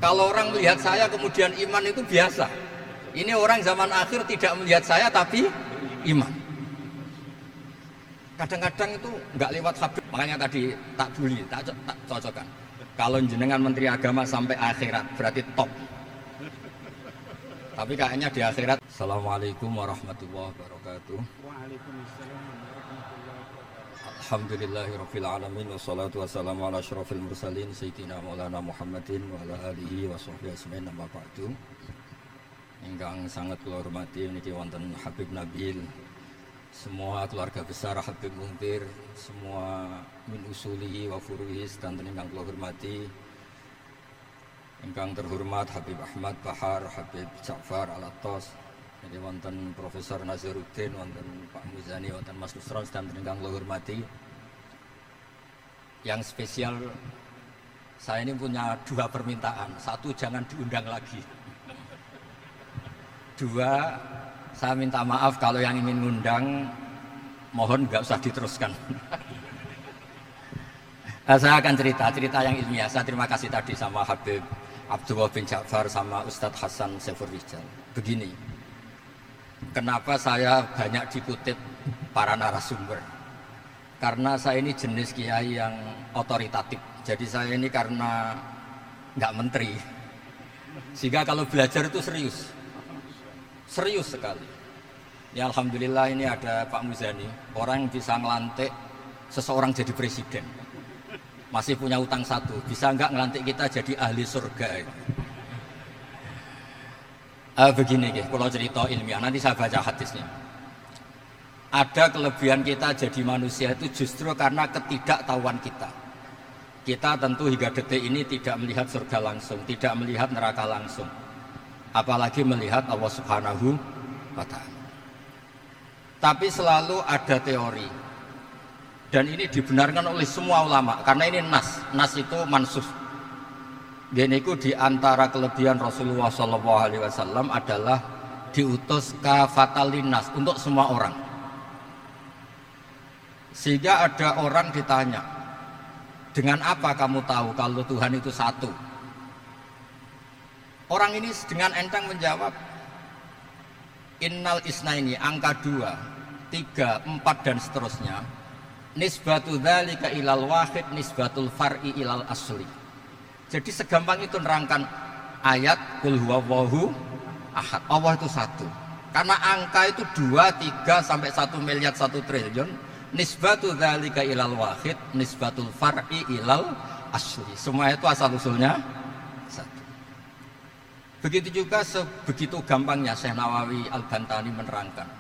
Kalau orang melihat saya kemudian iman itu biasa. Ini orang zaman akhir tidak melihat saya tapi iman. Kadang-kadang itu nggak lewat Habib. Makanya tadi tak bully, tak cocokkan. Kalau jenengan Menteri Agama sampai akhirat berarti top. Tapi kayaknya di akhirat. Assalamualaikum warahmatullahi wabarakatuh. Waalaikumsalam warahmatullahi wabarakatuh. Alhamdulillahirabbil alamin wassalatu wassalamu ala asyrofil mursalin sayyidina Maulana Muhammadin wa ala alihi wa sahbihi ajmain amma ba'du. Ingkang sangat kula hormati niki wonten Habib Nabil, semua keluarga besar Habib Muntir, semua min usulihi wa furuhi sedanten ingkang kula hormati. Ingkang terhormat Habib Ahmad Bahar, Habib Ja'far Al-Attas, jadi wonten Profesor Nazaruddin, wonten Pak Muzani, wonten Mas Nusron sedanten ingkang kula hormati. Yang spesial, saya ini punya dua permintaan. Satu, jangan diundang lagi. Dua, saya minta maaf kalau yang ingin ngundang, mohon nggak usah diteruskan. Saya akan cerita yang ilmiah. Saya terima kasih tadi sama Habib Abdullah bin Ja'far sama Ustadz Hasan Saifur Rijal. Begini, kenapa saya banyak dikutip para narasumber? Karena saya ini jenis kiai yang otoritatif. Jadi saya ini karena nggak menteri, sehingga kalau belajar itu serius sekali. Ya alhamdulillah ini ada Pak Muzani, orang yang bisa ngelantik seseorang jadi presiden. Masih punya utang satu, bisa nggak ngelantik kita jadi ahli surga? Begini, kalau cerita ilmiah, nanti saya baca hadisnya. Ada kelebihan kita jadi manusia itu justru karena ketidaktahuan kita. Kita tentu hingga detik ini tidak melihat surga langsung, tidak melihat neraka langsung, apalagi melihat Allah Subhanahu wa Ta'ala. Tapi selalu ada teori, dan ini dibenarkan oleh semua ulama, karena ini nas itu mansuh. Geniku di antara kelebihan Rasulullah SAW adalah diutus kafatan linnas untuk semua orang. Sehingga ada orang ditanya, dengan apa kamu tahu kalau Tuhan itu satu? Orang ini dengan enteng menjawab, innal isnaini, angka 2, 3, 4 dan seterusnya, nisbatu dzalika ilal wahid nisbatul far'i ilal asli. Jadi segampang itu nerangkan ayat qul huwallahu ahad, Allah itu satu. Karena angka itu 2, 3 sampai 1 miliar 1 triliun, nisbatu dzalika ilal wahid nisbatul far'i ilal asli. Semua itu asal usulnya satu. Begitu juga sebegitu gampangnya Syekh Nawawi Al-Bantani menerangkan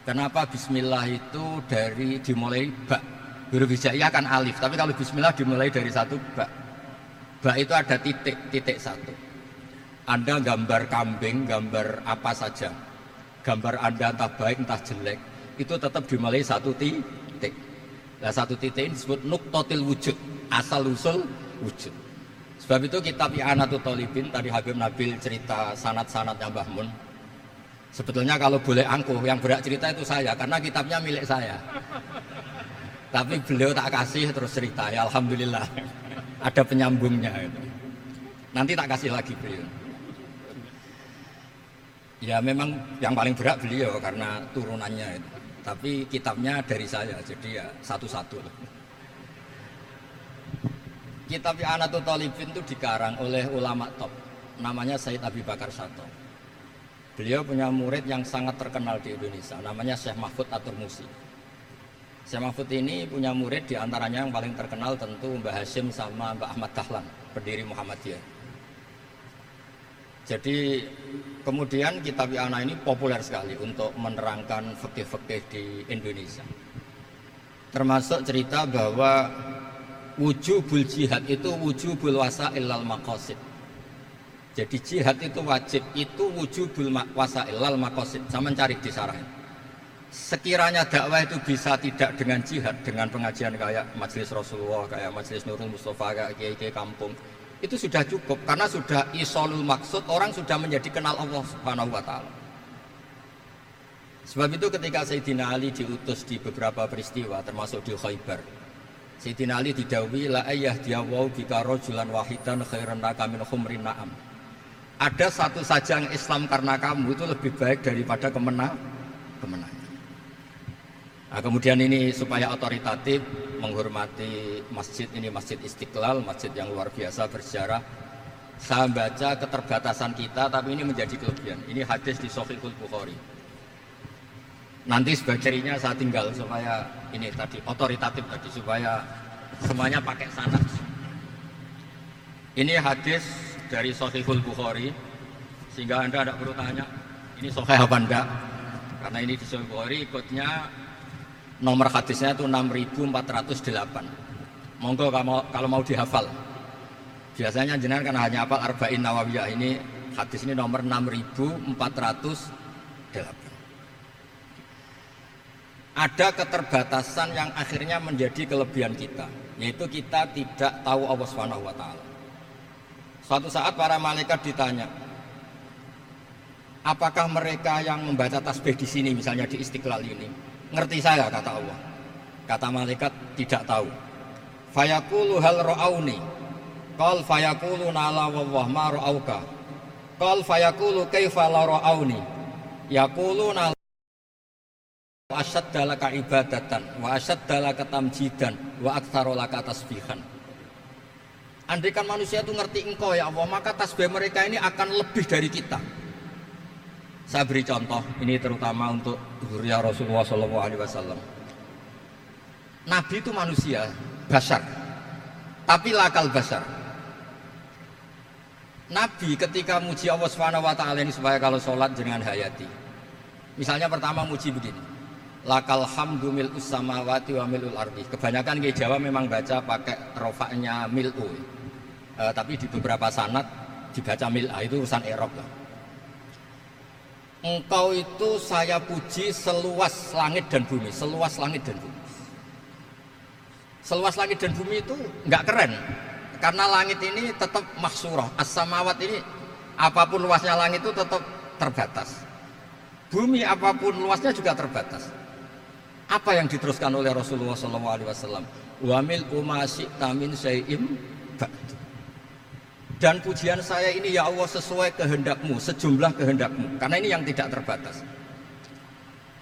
kenapa bismillah itu dimulai ba. Huruf hijaiyah kan alif, tapi kalau bismillah dimulai dari satu ba. Ba itu ada titik satu. Anda gambar kambing, gambar apa saja, gambar Anda entah baik entah jelek, itu tetap dimulai satu titik. Nah, satu titik ini disebut nuqtatil wujud, asal usul wujud. Sebab itu kitab I'anatul Thalibin, tadi Habib Nabil cerita sanad-sanadnya Mbah Mun. Sebetulnya kalau boleh angkuh, yang berhak cerita itu saya, karena kitabnya milik saya. Tapi beliau tak kasih terus cerita, ya alhamdulillah. Ada penyambungnya itu. Nanti tak kasih lagi beliau. Ya memang yang paling berat beliau karena turunannya itu. Tapi kitabnya dari saya, jadi ya satu-satu. Kitab I'anatul Thalibin itu dikarang oleh ulama top, namanya Said Abi Bakar Sato. Beliau punya murid yang sangat terkenal di Indonesia, namanya Syekh Mahfud At-Turmusi. Syekh Mahfud ini punya murid, diantaranya yang paling terkenal tentu Mbah Hashim sama Mbah Ahmad Dahlan, pendiri Muhammadiyah. Jadi kemudian kitab I'anah ini populer sekali untuk menerangkan fikih-fikih di Indonesia. Termasuk cerita bahwa wujubul jihad itu wujubul wasail lal maqasid. Jadi jihad itu wajib, itu wujubul wasail lal maqasid. Saya mencari di sarahnya. Sekiranya dakwah itu bisa tidak dengan jihad, dengan pengajian kayak Majelis Rasulullah, kayak Majelis Nurul Mustafa, kayak kiai-kiai kampung, itu sudah cukup karena sudah isolul maksud, orang sudah menjadi kenal Allah Subhanahu wa Ta'ala. Sebab itu ketika Sayyidina Ali diutus di beberapa peristiwa termasuk di Khaybar, Sayyidina Ali didhawuhi la ayyahdiyahu bika rajulan wahidan khairan laka min humrin na'am. Ada satu saja yang Islam karena kamu itu lebih baik daripada kemenangan. Nah, kemudian ini supaya otoritatif menghormati masjid ini, Masjid Istiqlal, masjid yang luar biasa bersejarah. Saya baca keterbatasan kita, tapi ini menjadi kelebihan. Ini hadis di Shahihul Bukhari. Nanti sebagai cirinya saya tinggal supaya ini tadi otoritatif tadi, supaya semuanya pakai sanad. Ini hadis dari Shahihul Bukhari, sehingga Anda tidak perlu tanya ini sahih apa enggak, karena ini di Shahihul Bukhari. Ikutnya nomor hadisnya itu 6408. Monggo kalau mau dihafal. Biasanya jenengan kan hanya hafal Arba'in Nawawiyah. Ini hadis ini nomor 6408. Ada keterbatasan yang akhirnya menjadi kelebihan kita, yaitu kita tidak tahu Allah Subhanahu wa taala. Suatu saat para malaikat ditanya, apakah mereka yang membaca tasbih di sini, misalnya di Istiqlal ini, ngerti saya? Kata Allah. Kata malaikat, tidak tahu. Fayaqulu hal ra'auni. Qal fayaqulu nala wallah ma ra'auka. Qal fayaqulu kaifa la ra'auni. Yaquluna asyadda laka ibadatan wa asyadda laka tamjidan wa aktsara laka tasbihan. Andaikan manusia itu ngerti engkau ya Allah, maka tasbih mereka ini akan lebih dari kita. Saya beri contoh, ini terutama untuk zuriyah Rasulullah SAW. Nabi itu manusia, basar, tapi lakal basar. Nabi ketika muji Allah SWT ini supaya kalau sholat jangan hayati. Misalnya pertama muji begini, lakal hamdu mil'us samawati wa mil'ul ardi. Kebanyakan di Jawa memang baca pakai rofaknya mil'u, tapi di beberapa sanad dibaca mil'a, itu urusan i'rab lah. Engkau itu saya puji seluas langit dan bumi, seluas langit dan bumi. Seluas langit dan bumi itu enggak keren, karena langit ini tetap mahsurah, as-samawat ini apapun luasnya langit itu tetap terbatas. Bumi apapun luasnya juga terbatas. Apa yang diteruskan oleh Rasulullah SAW? Wa mil'u ma syi'ta min syai'in ba'du. Dan pujian saya ini ya Allah sesuai kehendakmu, sejumlah kehendakmu, karena ini yang tidak terbatas.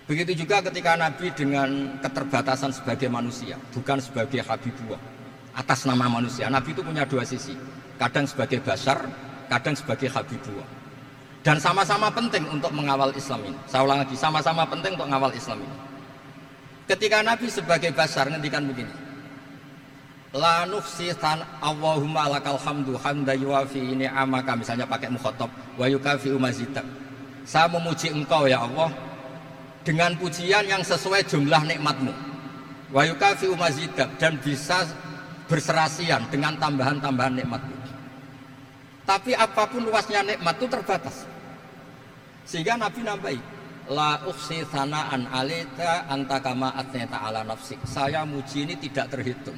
Begitu juga ketika Nabi dengan keterbatasan sebagai manusia, bukan sebagai habibullah, atas nama manusia. Nabi itu punya dua sisi, kadang sebagai basar, kadang sebagai habibullah. Dan sama-sama penting untuk mengawal Islam ini. Saya ulang lagi, sama-sama penting untuk mengawal Islam ini. Ketika Nabi sebagai basar ngendikan begini, la nufsi Allahumma lakal hamdu hamda yuwafi ni'amaka, misalnya pakai mukhatab, wa yukafi umazidak. Saya memuji engkau ya Allah dengan pujian yang sesuai jumlah nikmatmu, wa yukafi umazidak, dan bisa berserasian dengan tambahan-tambahan nikmatmu. Tapi apapun luasnya nikmat itu terbatas, sehingga Nabi nambahi, la ukhsi thana'an alika anta kama atneta ala nafsik. Saya muji ini tidak terhitung,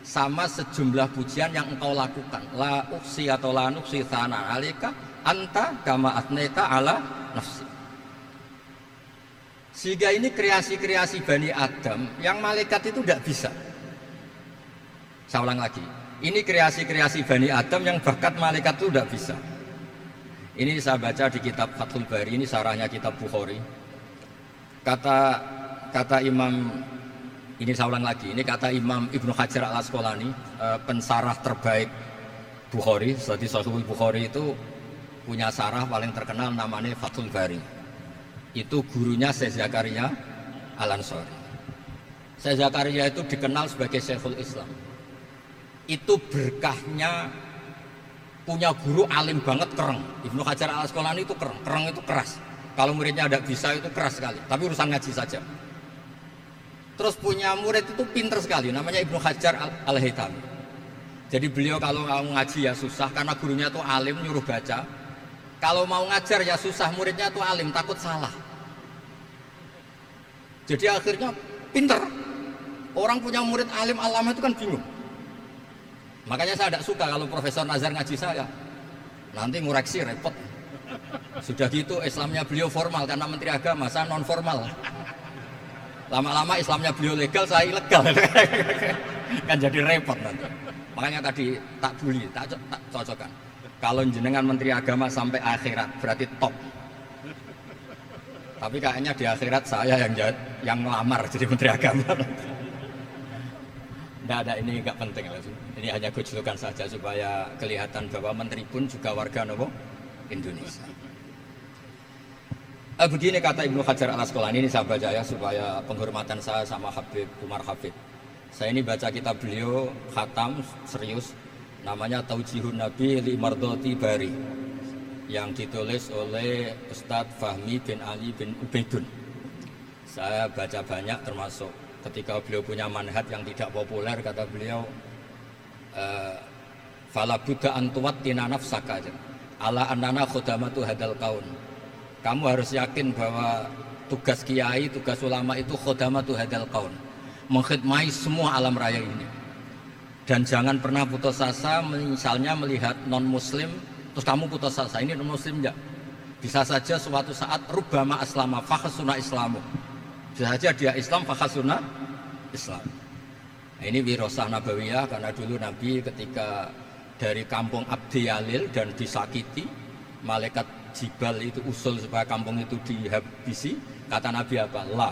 sama sejumlah pujian yang engkau lakukan. La ukhsi atau la nukhsi thana'an alika anta kama atneta ala nafsik. Sehingga ini kreasi-kreasi Bani Adam yang malaikat itu tidak bisa. Saya ulang lagi, ini kreasi-kreasi Bani Adam yang bakat malaikat itu tidak bisa. Ini saya baca di kitab Fathul Bari, ini sarahnya kitab Bukhari. Kata Imam, ini saya ulang lagi, ini kata Imam Ibnu Hajar al-Asqalani, pensarah terbaik Bukhari. Jadi Sahihul Bukhari itu punya sarah paling terkenal namanya Fathul Bari. Itu gurunya Syekh Zakaria Al-Ansari. Syekh Zakaria itu dikenal sebagai Syekhul Islam. Itu berkahnya punya guru alim banget, kereng. Ibnu Hajar al-Asqalani itu kereng itu keras. Kalau muridnya tidak bisa itu keras sekali, tapi urusan ngaji saja. Terus punya murid itu pinter sekali, namanya Ibnu Hajar al-Haytami. Jadi beliau kalau mau ngaji ya susah, karena gurunya itu alim, nyuruh baca. Kalau mau ngajar ya susah, muridnya itu alim, takut salah. Jadi akhirnya pinter. Orang punya murid alim alama itu kan bingung. Makanya saya tidak suka kalau Profesor Nazar ngaji saya, nanti ngoreksi repot. Sudah gitu Islamnya beliau formal karena Menteri Agama, saya non formal. Lama-lama Islamnya beliau legal, saya ilegal. Kan jadi repot nanti. Makanya tadi tak bully, tak cocokkan. Kalau jenengan Menteri Agama sampai akhirat berarti top. Tapi kayaknya di akhirat saya yang ngelamar jadi Menteri Agama. Tidak ada, ini nggak penting. Ini hanya gojlokan saja supaya kelihatan bahwa Menteri pun juga warga Indonesia. Begini kata Ibnu Hajar al-Asqalani, ini saya baca ya supaya penghormatan saya sama Habib Umar Hafid. Saya ini baca kitab beliau khatam serius, namanya Taujihun Nabi li Mardhati Bari, yang ditulis oleh Ustadz Fahmi bin Ali bin Ubaidun. Saya baca banyak, termasuk ketika beliau punya manhaj yang tidak populer, kata beliau fala budda antuwattina nafsaka ala annana khudamatu hadal kaun. Kamu harus yakin bahwa tugas kiai, tugas ulama itu khudamatu hadal kaun, mengkhidmati semua alam raya ini. Dan jangan pernah putus asa, misalnya melihat non muslim terus kamu putus asa, ini non muslim enggak. Bisa saja suatu saat rubbama aslama fakhasuna islamu, bisa saja dia Islam fakhasuna Islam. Nah, ini wirasah nabawiyah, karena dulu Nabi ketika dari kampung Abdi Yalil dan disakiti, malaikat Jibal itu usul supaya kampung itu dihabisi, kata Nabi apa? La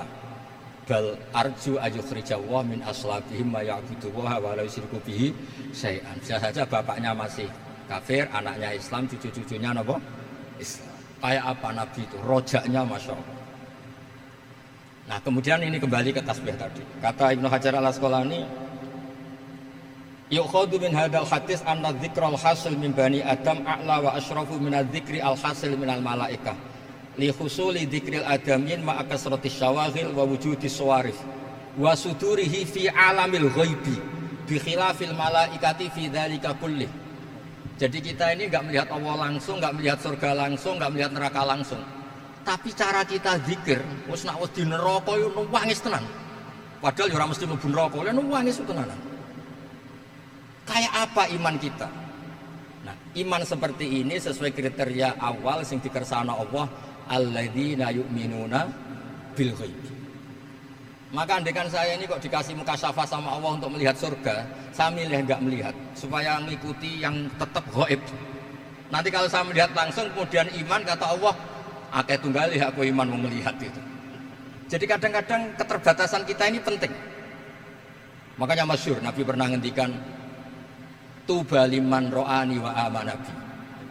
bal arju ayukhrijawah min aslabihim ma ya'buduwaha wa la yusyriku bihi syai'an. Bisa saja bapaknya masih kafir, anaknya Islam, cucu-cucunya apa? Islam. Kayak apa Nabi itu? Rojaknya Masya Allah. Nah kemudian ini kembali ke tasbih tadi. Kata Ibnu Hajar al-Asqalani, yukhadu min hadal hadis anna dzikral hasil min bani Adam a'la wa asyrafu min adzikri al-hasil min al-malaikah li husuli dzikril adamin ma'a kasratis syawaghil wa wujudis sawarif wa sudurihi fi alamil ghaibi bi khilafil malaikati fi dzalika kullih. Jadi kita ini enggak melihat Allah langsung, enggak melihat surga langsung, enggak melihat neraka langsung. Tapi cara kita zikir, wis nek wis di neraka yo nangis tenan. Padahal yo ora mesti mlebu neraka, lha nangis tenanan. Kayak apa iman kita? Nah, iman seperti ini sesuai kriteria awal sing dikersana Allah, alladzina yu'minuna bil ghaib. Maka andekan saya ini kok dikasih mukasyafah sama Allah untuk melihat surga, saya milih enggak melihat supaya mengikuti yang tetap ghaib. Nanti kalau saya melihat langsung kemudian iman, kata Allah, akeh tunggal aku iman mau melihat itu. Jadi kadang-kadang keterbatasan kita ini penting. Makanya masyhur Nabi pernah ngendikan tuba liman ro'ani wa amanabi,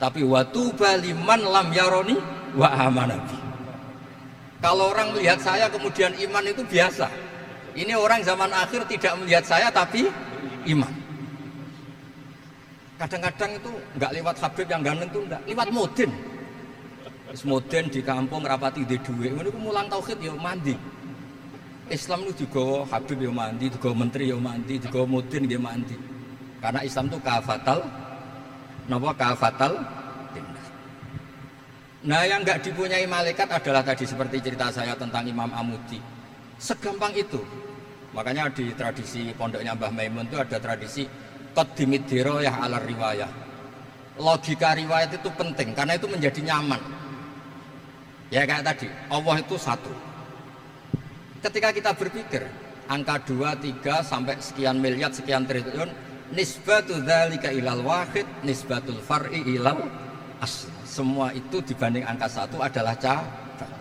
tapi wa tuba liman lam yaroni wa amanabi. Kalau orang melihat saya kemudian iman itu biasa. Ini orang zaman akhir tidak melihat saya tapi iman. Kadang-kadang itu enggak lewat Habib yang ganteng itu, enggak lewat Mudin. Mudin di kampung rapati di duit, ini mulang tauhid ya mandi. Islam itu juga Habib ya mandi, juga menteri ya mandi, juga Mudin ya mandi. Karena Islam itu kafatal, napa kafatal. Nah yang nggak dipunyai malaikat adalah tadi seperti cerita saya tentang Imam Amudi. Segampang itu. Makanya di tradisi pondoknya Mbah Maimun itu ada tradisi qaddimid dirayah ala riwayah. Logika riwayat itu penting karena itu menjadi nyaman. Ya kayak tadi, Allah itu satu. Ketika kita berpikir angka 2, 3 sampai sekian miliar, sekian triliun, nisbatu dzalika ilal wahid, nisbatul far'i ilal asl. Semua itu dibanding angka 1 adalah cabang.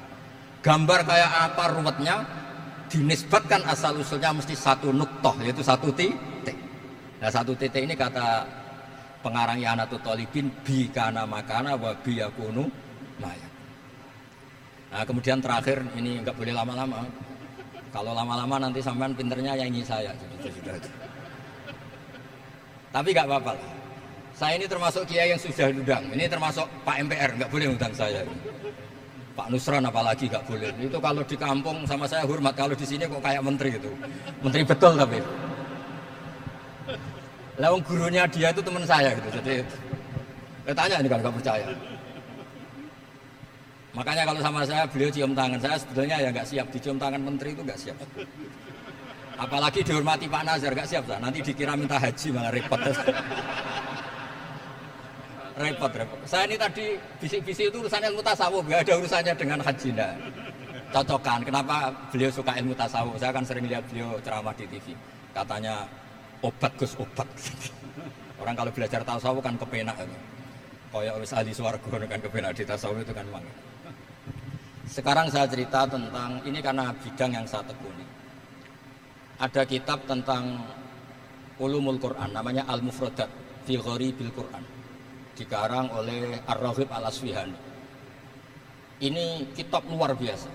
Gambar kayak apa ruwetnya, dinisbatkan asal usulnya mesti satu nuktoh, yaitu satu titik. Nah satu titik ini kata pengarang Ianatul Thalibin, bi kana makana wa bi yakunu maya. Nah kemudian terakhir ini enggak boleh lama-lama. Kalau lama-lama nanti sampean pinternya nyanyi saya. Sudah. Tapi enggak apa-apa. Saya ini termasuk kiai yang sudah diundang. Ini termasuk Pak MPR, enggak boleh undang saya. Pak Nusran apalagi enggak boleh. Itu kalau di kampung sama saya hormat, kalau di sini kok kayak menteri itu. Menteri betul tapi. Lawang gurunya dia itu teman saya gitu. Jadi tanya ini kan enggak percaya. Makanya kalau sama saya beliau cium tangan, saya sebetulnya ya nggak siap dicium tangan menteri itu nggak siap. Apalagi dihormati Pak Nazar nggak siap, nanti dikira minta haji malah repot. repot. Saya ini tadi bisik-bisik itu urusan ilmu tasawuf, nggak ada urusannya dengan haji. Nah. Cocokan. Kenapa beliau suka ilmu tasawuf? Saya kan sering lihat beliau ceramah di TV. Katanya Obat Gus, obat. Orang kalau belajar tasawuf kan kepenak itu. Kayak wis ahli swarga kan kepenak di tasawuf itu kan memang. Sekarang saya cerita tentang ini karena bidang yang saya tekuni. Ada kitab tentang ulumul Quran namanya Al-Mufradat fi Gharibil Quran. Dikarang oleh Ar-Raghib Al-Asfihani. Ini kitab luar biasa.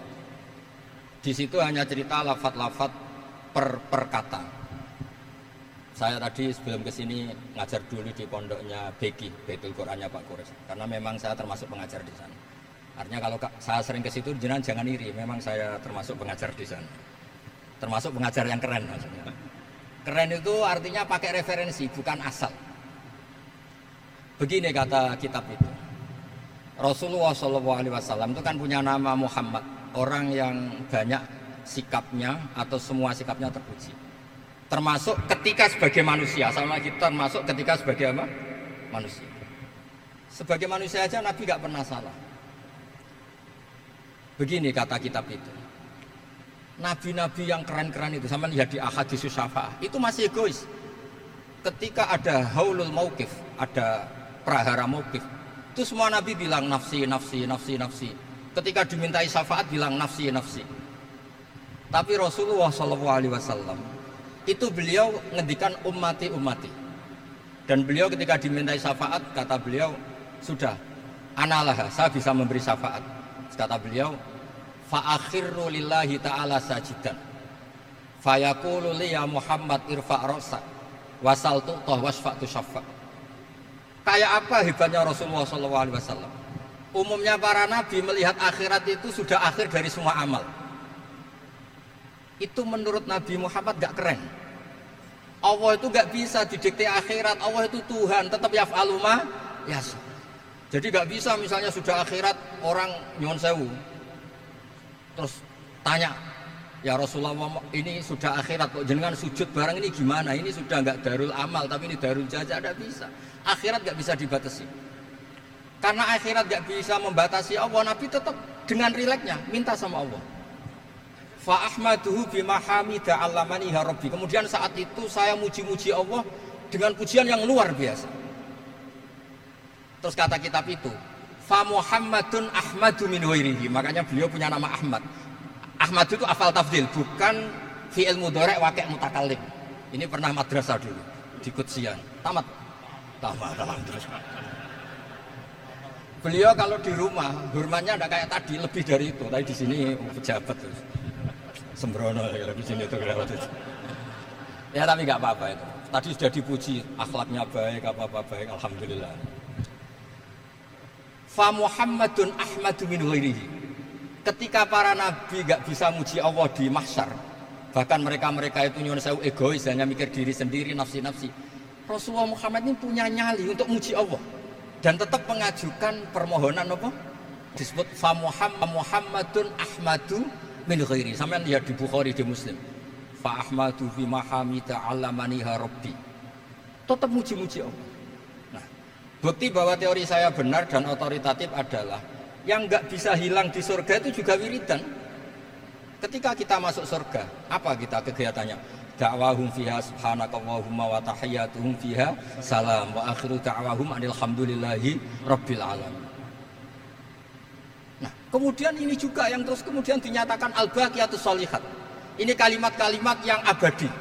Di situ hanya cerita lafaz-lafaz per kata. Saya tadi sebelum kesini ngajar dulu di pondoknya Beki, Baitul Qurannya Pak Kures. Karena memang saya termasuk pengajar di sana. Artinya kalau saya sering ke situ jangan iri, memang saya termasuk pengajar di sana. Termasuk pengajar yang keren maksudnya. Keren itu artinya pakai referensi, bukan asal. Begini kata kitab itu. Rasulullah SAW itu kan punya nama Muhammad, orang yang banyak sikapnya atau semua sikapnya terpuji. Termasuk ketika sebagai manusia, sama lagi termasuk ketika sebagai apa? Manusia. Sebagai manusia aja Nabi gak pernah salah. Begini kata kitab itu. Nabi-nabi yang keren-keren itu, sama lihat di Ahaditsus Syafa'ah, itu masih egois. Ketika ada haulul mauqif, ada prahara mauqif, itu semua Nabi bilang nafsi, nafsi, nafsi, nafsi. Ketika dimintai syafaat bilang nafsi, nafsi. Tapi Rasulullah SAW itu beliau ngendikan ummati, ummati. Dan beliau ketika dimintai syafaat, kata beliau, sudah, analah, saya bisa memberi syafaat. Kata beliau, fa'akhirru lillahi ta'ala sajidan fayaqulu li ya Muhammad irfa' ra'sak wasal tu'tah wasfa'tu syaffa'. Kayak apa hebatnya Rasulullah SAW? Umumnya para nabi melihat akhirat itu sudah akhir dari semua amal. Itu menurut Nabi Muhammad gak keren. Allah itu gak bisa didikte akhirat. Allah itu Tuhan, tetap yaf'alu ma yasha. Jadi gak bisa misalnya sudah akhirat orang nyuwun sewu terus tanya, ya Rasulullah ini sudah akhirat kok jenengan sujud barang ini gimana? Ini sudah gak darul amal tapi ini darul jaza. Gak bisa. Akhirat gak bisa dibatasi. Karena akhirat gak bisa membatasi Allah, Nabi tetap dengan rileksnya minta sama Allah. Fa ahmaduhu bima hamida 'allamani ya rabbi. Kemudian saat itu saya muji-muji Allah dengan pujian yang luar biasa. Terus kata kitab itu, fa Muhammadun ahmadu min ghairihi. Makanya beliau punya nama Ahmad. Ahmad itu afal tafdil, bukan fi'il mudhari' waqi' mutakallim. Ini pernah madrasah dulu di Kutsian. Tamat terus. Beliau kalau di rumah hormatnya tidak kayak tadi, lebih dari itu. Tapi di sini pejabat terus. Sembrono ya di sini itu kelewat itu. Ya tapi nggak apa-apa itu. Tadi sudah dipuji, akhlaknya baik, apa-apa baik, alhamdulillah. Fa Muhammadun ahmadu min ghairihi. Ketika para nabi nggak bisa muji Allah di mahsyar, bahkan mereka itu nyuwun sewu egois, hanya mikir diri sendiri, nafsi-nafsi. Rasulullah Muhammad ini punya nyali untuk muji Allah dan tetap mengajukan permohonan apa? Disebut fa Muhammadun ahmadu min ghairi. Sampeyan lihat di Bukhari, di Muslim. Fa ahmadu fi mahamida 'allamani rabbi. Tetap muji-muji Allah. Nah, bukti bahwa teori saya benar dan otoritatif adalah yang enggak bisa hilang di surga itu juga wiridan. Ketika kita masuk surga, apa kita kegiatannya? Da'wahum fiha subhanakallahumma wa tahiyyatuhum fiha salam wa akhiru da'wahum alhamdulillahi rabbil alamin. Nah, kemudian ini juga yang terus kemudian dinyatakan al-baqiyatus sholihat. Ini kalimat-kalimat yang abadi.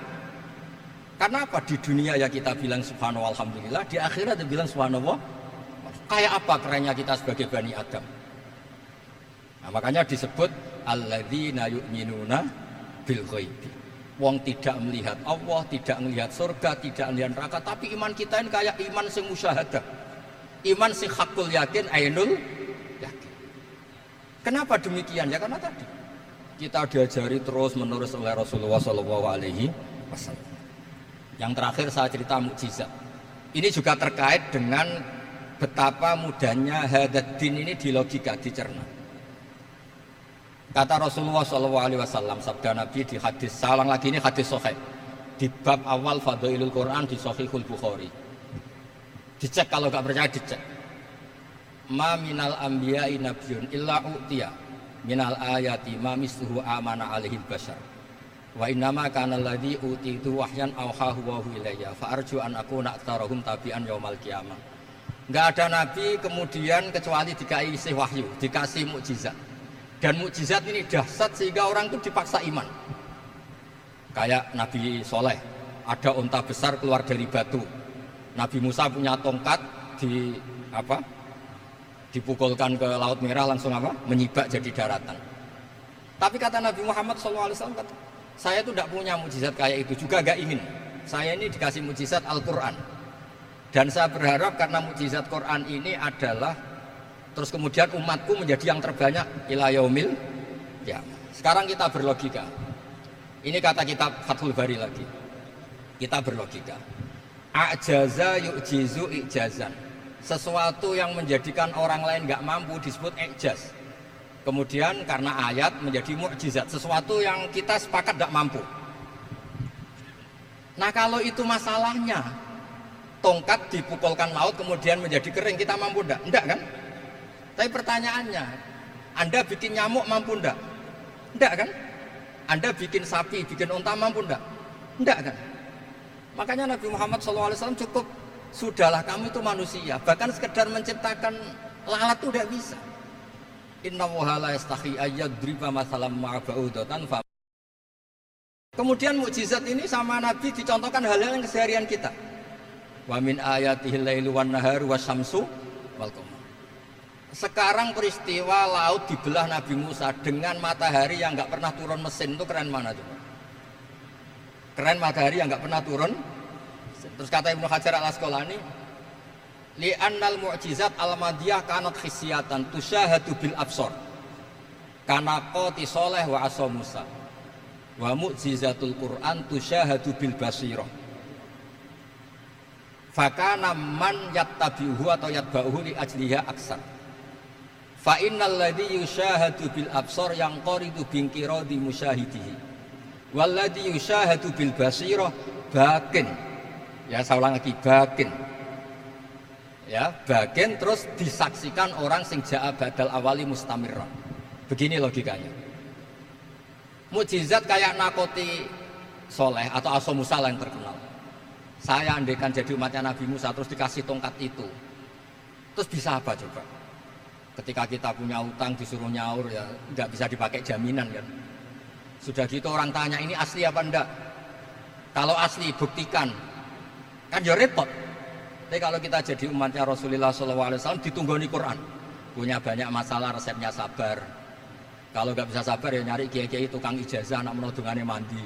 Karena apa? Di dunia ya kita bilang subhanallah alhamdulillah, di akhirat dia bilang subhanallah. Kayak apa kerennya kita sebagai Bani Adam? Nah, makanya disebut alladzina yu'minuna bil ghaibi. Wong tidak melihat Allah, tidak melihat surga, tidak melihat neraka, tapi iman kita ini kayak iman sing musyahadah. Iman sing hakul yakin, ainul yakin. Kenapa demikian? Ya karena tadi kita diajari terus menerus oleh Rasulullah SAW. Yang terakhir saya cerita mukjizat. Ini juga terkait dengan betapa mudahnya hadad din ini di logika, dicerna. Kata Rasulullah SAW, sabda Nabi di hadis, saya ulang lagi ini hadis sahih di bab awal Fadailul Quran di Sahihul Bukhari. Dicek kalau nggak percaya dicek. Ma minal anbiya'i nabiyyun illa u'tiya minal ayati ma misluhu amana alaihi bashar. Wa innama kana alladzi utitu wahyan auhahu wa ilayya fa arju an akuna aktsarahum tabi'an yaumal qiyamah. Enggak ada nabi kemudian kecuali dikasih wahyu, dikasih mukjizat. Dan mukjizat ini dahsyat sehingga orang itu dipaksa iman. Kayak Nabi Soleh, ada unta besar keluar dari batu. Nabi Musa punya tongkat dipukulkan ke Laut Merah langsung menyibak jadi daratan. Tapi kata Nabi Muhammad SAW, saya itu tidak punya mukjizat kayak itu, juga gak ingin. Saya ini dikasih mukjizat Al-Quran. Dan saya berharap karena mukjizat Quran ini adalah terus kemudian umatku menjadi yang terbanyak ila yaumil ya. Sekarang kita berlogika. Ini kata kitab Fathul Bari lagi. Kita berlogika. A'jaza yu'jizu i'jazan. Sesuatu yang menjadikan orang lain nggak mampu disebut i'jaz. Kemudian karena ayat menjadi mukjizat. Sesuatu yang kita sepakat nggak mampu. Nah kalau itu masalahnya, tongkat dipukulkan laut kemudian menjadi kering, kita mampu enggak? Enggak kan? Tapi pertanyaannya, Anda bikin nyamuk mampu enggak? Enggak kan? Anda bikin sapi, bikin unta mampu enggak? Enggak kan? Makanya Nabi Muhammad SAW cukup, sudahlah kamu itu manusia, bahkan sekedar menciptakan lalat itu enggak bisa. Innallaha la yastahi ayyadriba mathalan ma'ba'udatan. Kemudian mukjizat ini sama Nabi dicontohkan hal-hal yang keseharian kita. Wa min ayatihil lailu wan naharu wasyamsu wal qamar. Sekarang peristiwa laut dibelah Nabi Musa dengan matahari yang nggak pernah turun mesin, itu keren mana coba? Keren matahari yang nggak pernah turun. Terus kata Ibnu Hajar al-Asqalani, li'annal mu'jizat al-madiyah kanat khisyatan tusyahadu bil absor. Kana qoti soleh wa asa Musa. Wa mu'jizatul Qur'an tusyahadu bil basirah. Fakana man yattabi'uhu atau yatba'uhu li ajliha aksar. Fa innal ladzi yusyahadu bil absar yang qaridu bingkiradi musyahidihi wal ladzi yusyahadu bil basirah bakin. Ya saya ulang lagi, bakin. Ya, bakin terus disaksikan orang sing ja'a badal awali mustamirran. Begini logikanya. Mukjizat kayak nakoti Soleh atau Asa Musa yang terkenal. Saya andaikan jadi umatnya Nabi Musa terus dikasih tongkat itu, terus bisa apa coba? Ketika kita punya utang disuruh nyaur ya nggak bisa dipakai jaminan kan. Sudah gitu orang tanya ini asli apa enggak? Kalau asli buktikan, kan ya repot. Tapi kalau kita jadi umatnya Rasulullah SAW ditunggoni Quran, punya banyak masalah resepnya sabar. Kalau nggak bisa sabar ya nyari kiai-kiai tukang ijazah anak menodongannya mandi.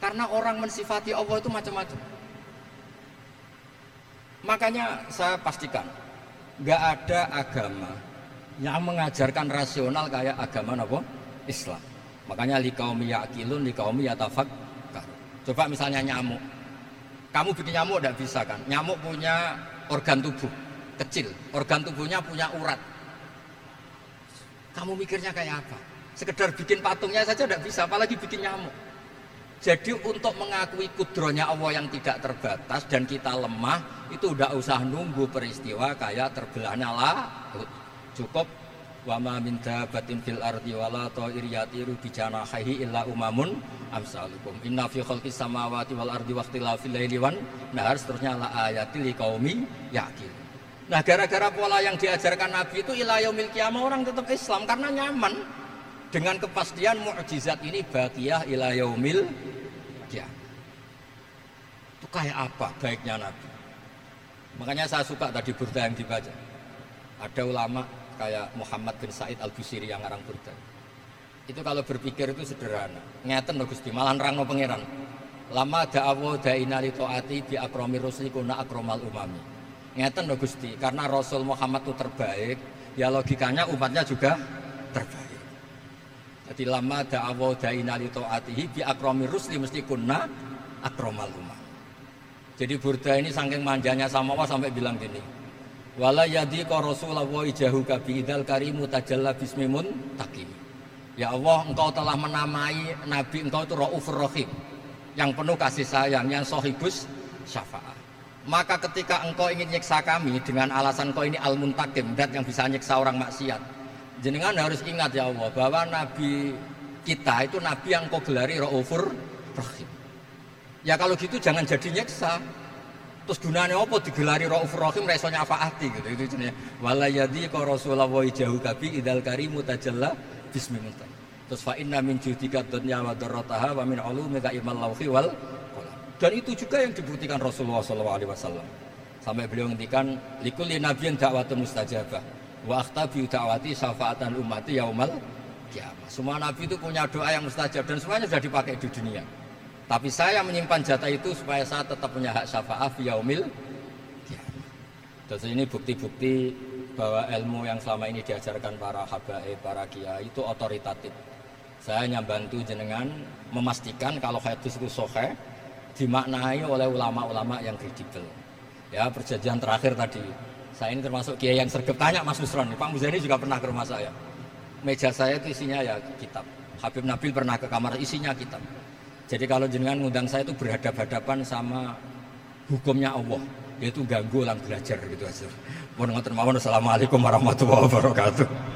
Karena orang mensifati Allah itu macam-macam. Makanya saya pastikan nggak ada agama yang mengajarkan rasional kayak agama apa? Islam. Makanya liqaumi yaqilun liqaumi yatafakkar. Coba misalnya nyamuk. Kamu bikin nyamuk tidak bisa kan? Nyamuk punya organ tubuh kecil, organ tubuhnya punya urat. Kamu mikirnya kayak apa? Sekedar bikin patungnya saja tidak bisa, apalagi bikin nyamuk. Jadi untuk mengakui kudronya Allah yang tidak terbatas dan kita lemah, itu udah usah nunggu peristiwa kayak terbelahnya laut. Cukup wa ma min dabbatin fil ardi wala ta'ir yatiru bi janahihi illa umamun amsalukum. Inna fi khalqis samawati wal ardi wakhtilafil laili wan nahar, seterusnya la ayatil liqaumi yaqilun. Nah, gara-gara pola yang diajarkan Nabi itu ila yaumil qiyamah orang tetap Islam karena nyaman dengan kepastian mukjizat ini baqiyah ila yaumil qiyamah. Itu kayak apa baiknya Nabi? Makanya saya suka tadi burda yang dibaca. Ada ulama kayak Muhammad bin Said Al-Busiri yang ngarang burda. Itu kalau berpikir itu sederhana. Ngeten lho Gusti, malah nerangno pangeran. Lama da'awu da'ina li ta'ati bi akramir rusuli kuna akramal umami. Ngeten lho Gusti, karena Rasul Muhammad itu terbaik, ya logikanya umatnya juga terbaik. Jadi lama da'awu da'ina li ta'atihi bi akramir rusuli mesti kuna akramal umami. Jadi burda ini saking manjanya sama Allah sampai bilang gini. Wala yadhiqa Rasulullah jahuka biidal karimu tajalla bismimun takim. Ya Allah, engkau telah menamai Nabi engkau itu Raufur Rahim, yang penuh kasih sayang, yang sohibus syafa'ah. Maka ketika engkau ingin nyiksa kami dengan alasan engkau ini al-muntakim, dat yang bisa nyiksa orang maksiat, jenengan harus ingat ya Allah bahwa Nabi kita itu nabi yang kau gelari Raufur Rahim. Ya kalau gitu jangan jadi nyeksa. Terus gunanya apa digelari Raufur Rahim reso nyafaati gitu. Itu jenisnya wala yadi ka Rasulullah jahu kabi idal karimu tajalla bismillah. Terus fa inna min judika dunya wa darrataha wa min ulumika ilmal lawhi wal qalam. Dan itu juga yang dibuktikan Rasulullah SAW. Sampai beliau ngendikan likulli nabiyyin da'watun mustajabah wa akhtabi da'wati syafa'atan ummati yaumal qiyamah. Semua nabi itu punya doa yang mustajab dan semuanya sudah dipakai di dunia. Tapi saya menyimpan jatah itu supaya saya tetap punya hak syafaat fi yaumil qiyamah. Terus ini bukti-bukti bahwa ilmu yang selama ini diajarkan para habaib, para kiai itu otoritatif. Saya hanya bantu jenengan memastikan kalau hadis itu sahih dimaknai oleh ulama-ulama yang kredibel. Ya, perjanjian terakhir tadi. Saya ini termasuk kiai yang sergap tanya Mas Nusron. Pak Muzani juga pernah ke rumah saya. Meja saya itu isinya ya kitab. Habib Nabil pernah ke kamar isinya kitab. Jadi kalau jenengan ngundang saya itu berhadapan-hadapan sama hukumnya Allah, yaitu ganggu orang belajar gitu aja. Mohon ngoten mawon. Assalamualaikum warahmatullahi wabarakatuh.